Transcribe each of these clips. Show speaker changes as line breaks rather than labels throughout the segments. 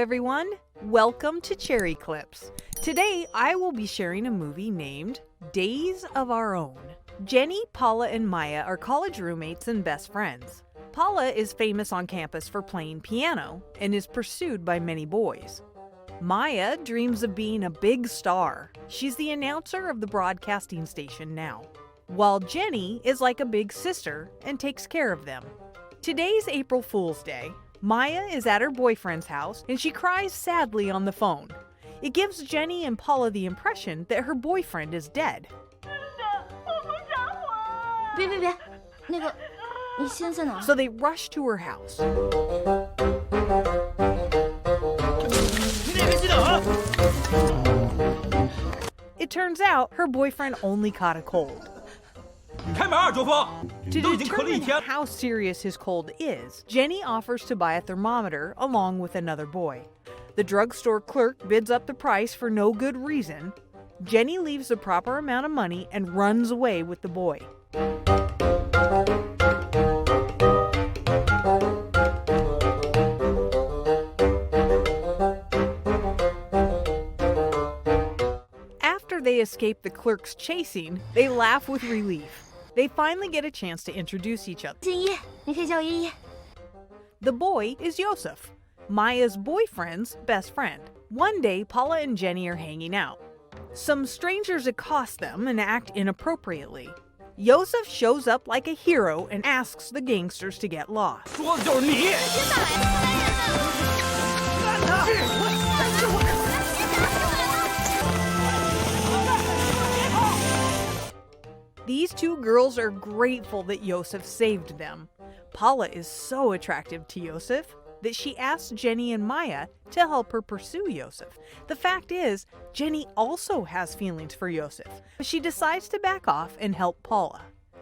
everyone. Welcome to Cherry Clips. Today, I will be sharing a movie named Days of Our Own. Jenny, Paula, and Maya are college roommates and best friends. Paula is famous on campus for playing piano and is pursued by many boys. Maya dreams of being a big star. She's the announcer of the broadcasting station now. While Jenny is like a big sister and takes care of them. Today's April Fool's Day. Maya is at her boyfriend's house and she cries sadly on the phone. It gives Jenny and Paula the impression that her boyfriend is dead.
别，那个，你现在在哪儿？
So they rush to her house. It turns out her boyfriend only caught a cold.
你开门啊，周峰！
To
你都已经咳了一
determine
天。
how serious his cold is, Jenny offers to buy a thermometer along with another boy. The drugstore clerk bids up the price for no good reason. Jenny leaves the proper amount of money and runs away with the boy. After they escape the clerk's chasing, they laugh with relief. They finally get a chance to introduce each other.
金一，你可以叫我依依。
The boy is Yosef, Maya's boyfriend's best friend. One day, Paula and Jenny are hanging out. Some strangers accost them and act inappropriately. Yosef shows up like a hero and asks the gangsters to get lost.
说的就是你！
These two girls are grateful that Yosef saved them. Paula is so attractive to Yosef that she asks Jenny and Maya to help her pursue Yosef. The fact is, Jenny also has feelings for Yosef, but she decides to back off and help Paula.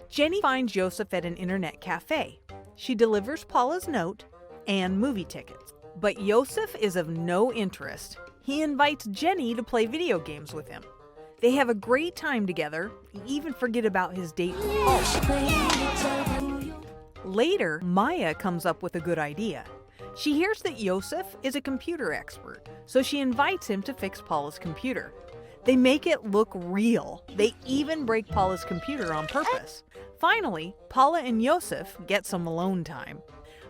Jenny finds Yosef at an internet cafe. She delivers Paula's note and movie tickets. But Yosef is of no interest. He invites Jenny to play video games with him. They have a great time together, and even forget about his date with Paula. Later, Maya comes up with a good idea. She hears that Yosef is a computer expert, so she invites him to fix Paula's computer. They make it look real. They even break Paula's computer on purpose. Finally, Paula and Yosef get some alone time.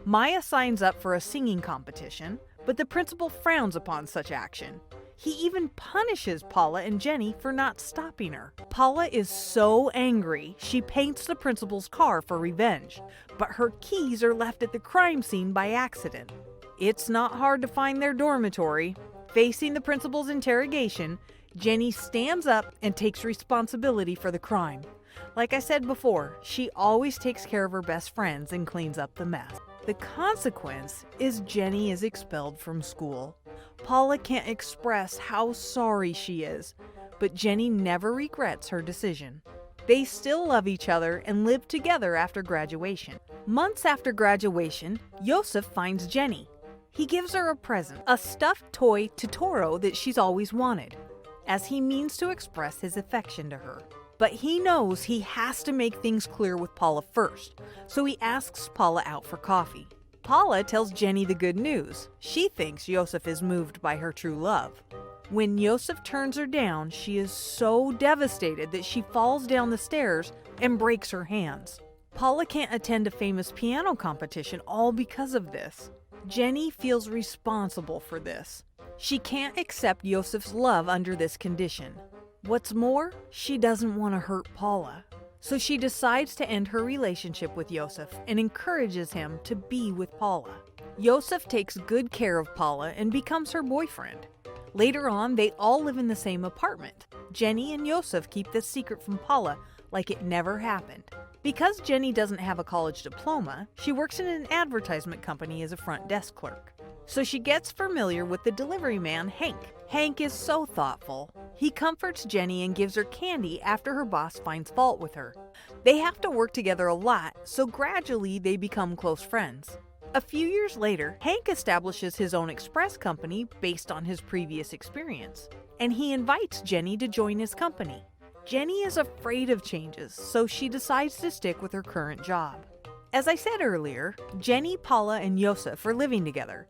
Maya signs up for a singing competition, but the principal frowns upon such action. He even punishes Paula and Jenny for not stopping her. Paula is so angry, she paints the principal's car for revenge, but her keys are left at the crime scene by accident. It's not hard to find their dormitory. Facing the principal's interrogation, Jenny stands up and takes responsibility for the crime. Like I said before, she always takes care of her best friends and cleans up the mess. The consequence is Jenny is expelled from school. Paula can't express how sorry she is, but Jenny never regrets her decision. They still love each other and live together after graduation. Months after graduation, Yosef finds Jenny. He gives her a present, a stuffed toy Totoro that she's always wanted, as he means to express his affection to her. But he knows he has to make things clear with Paula first, so he asks Paula out for coffee. Paula tells Jenny the good news. She thinks Yosef is moved by her true love. When Yosef turns her down, she is so devastated that she falls down the stairs and breaks her hands. Paula can't attend a famous piano competition all because of this. Jenny feels responsible for this. She can't accept Yosef's love under this condition. What's more, she doesn't want to hurt Paula. So she decides to end her relationship with Yosef and encourages him to be with Paula. Yosef takes good care of Paula and becomes her boyfriend. Later on, they all live in the same apartment. Jenny and Yosef keep this secret from Paula like it never happened. Because Jenny doesn't have a college diploma, she works in an advertisement company as a front desk clerk. So she gets familiar with the delivery man, Hank. Hank is so thoughtful. He comforts Jenny and gives her candy after her boss finds fault with her. They have to work together a lot, so gradually they become close friends. A few years later, Hank establishes his own express company based on his previous experience, and he invites Jenny to join his company. Jenny is afraid of changes, so she decides to stick with her current job. As I said earlier, Jenny, Paula, and Yosef are living together.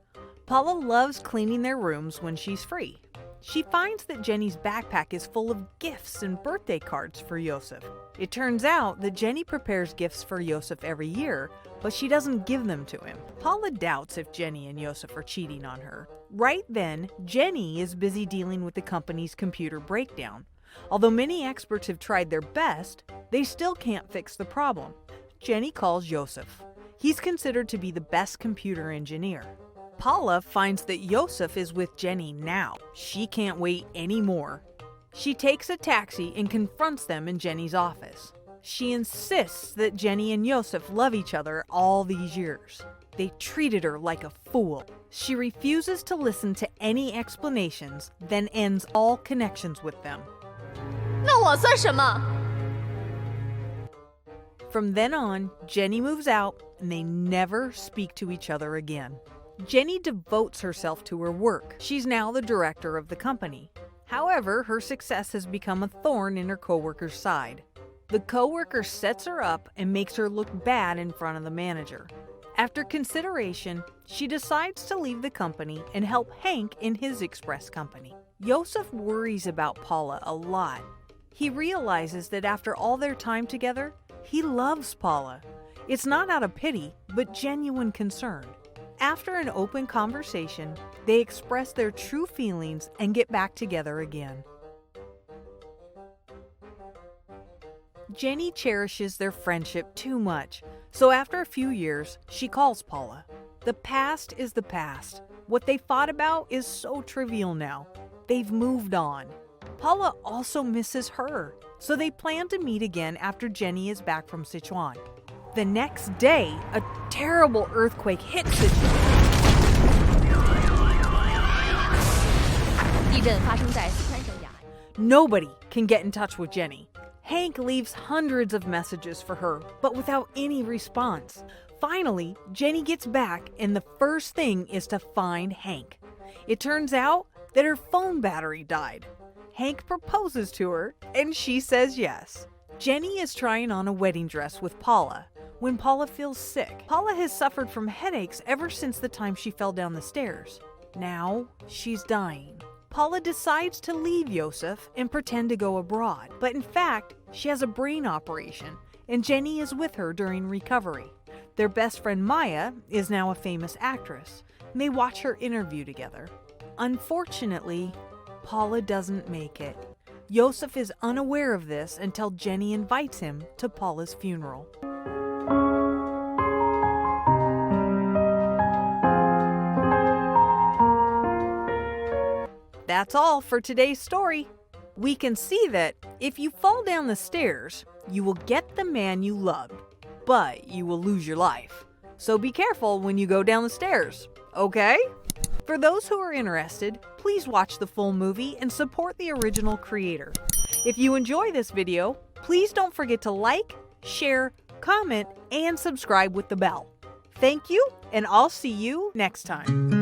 Paula loves cleaning their rooms when she's free. She finds that Jenny's backpack is full of gifts and birthday cards for Yosef. It turns out that Jenny prepares gifts for Yosef every year, but she doesn't give them to him. Paula doubts if Jenny and Yosef are cheating on her. Right then, Jenny is busy dealing with the company's computer breakdown. Although many experts have tried their best, they still can't fix the problem. Jenny calls Yosef. He's considered to be the best computer engineer. Paula finds that Yosef is with Jenny now. She can't wait anymore. She takes a taxi and confronts them in Jenny's office. She insists that Jenny and Yosef love each other all these years. They treated her like a fool. She refuses to listen to any explanations, then ends all connections with them.
那我算什么？
From then on, Jenny moves out and they never speak to each other again. Jenny devotes herself to her work. She's now the director of the company. However, her success has become a thorn in her coworker's side. The coworker sets her up and makes her look bad in front of the manager. After consideration, she decides to leave the company and help Hank in his express company. Yosef worries about Paula a lot. He realizes that after all their time together, he loves Paula. It's not out of pity, but genuine concern. After an open conversation, they express their true feelings and get back together again. Jenny cherishes their friendship too much, so after a few years, she calls Paula. The past is the past. What they fought about is so trivial now. They've moved on. Paula also misses her, so they plan to meet again after Jenny is back from Sichuan. The next day, a terrible earthquake hits Sichuan.
地震发生在四川省雅安。
Nobody can get in touch with Jenny. Hank leaves hundreds of messages for her, but without any response. Finally, Jenny gets back, and the first thing is to find Hank. It turns out that her phone battery died. Hank proposes to her, and she says yes. Jenny is trying on a wedding dress with Paula when Paula feels sick. Paula has suffered from headaches ever since the time she fell down the stairs. Now, she's dying. Paula decides to leave Yosef and pretend to go abroad, but in fact, she has a brain operation, and Jenny is with her during recovery. Their best friend Maya is now a famous actress, and they watch her interview together. Unfortunately, Paula doesn't make it. Yosef is unaware of this until Jenny invites him to Paula's funeral. That's all for today's story. We can see that if you fall down the stairs, you will get the man you loved, but you will lose your life. So be careful when you go down the stairs, okay? For those who are interested, please watch the full movie and support the original creator. If you enjoy this video, please don't forget to like, share, comment, and subscribe with the bell. Thank you, and I'll see you next time.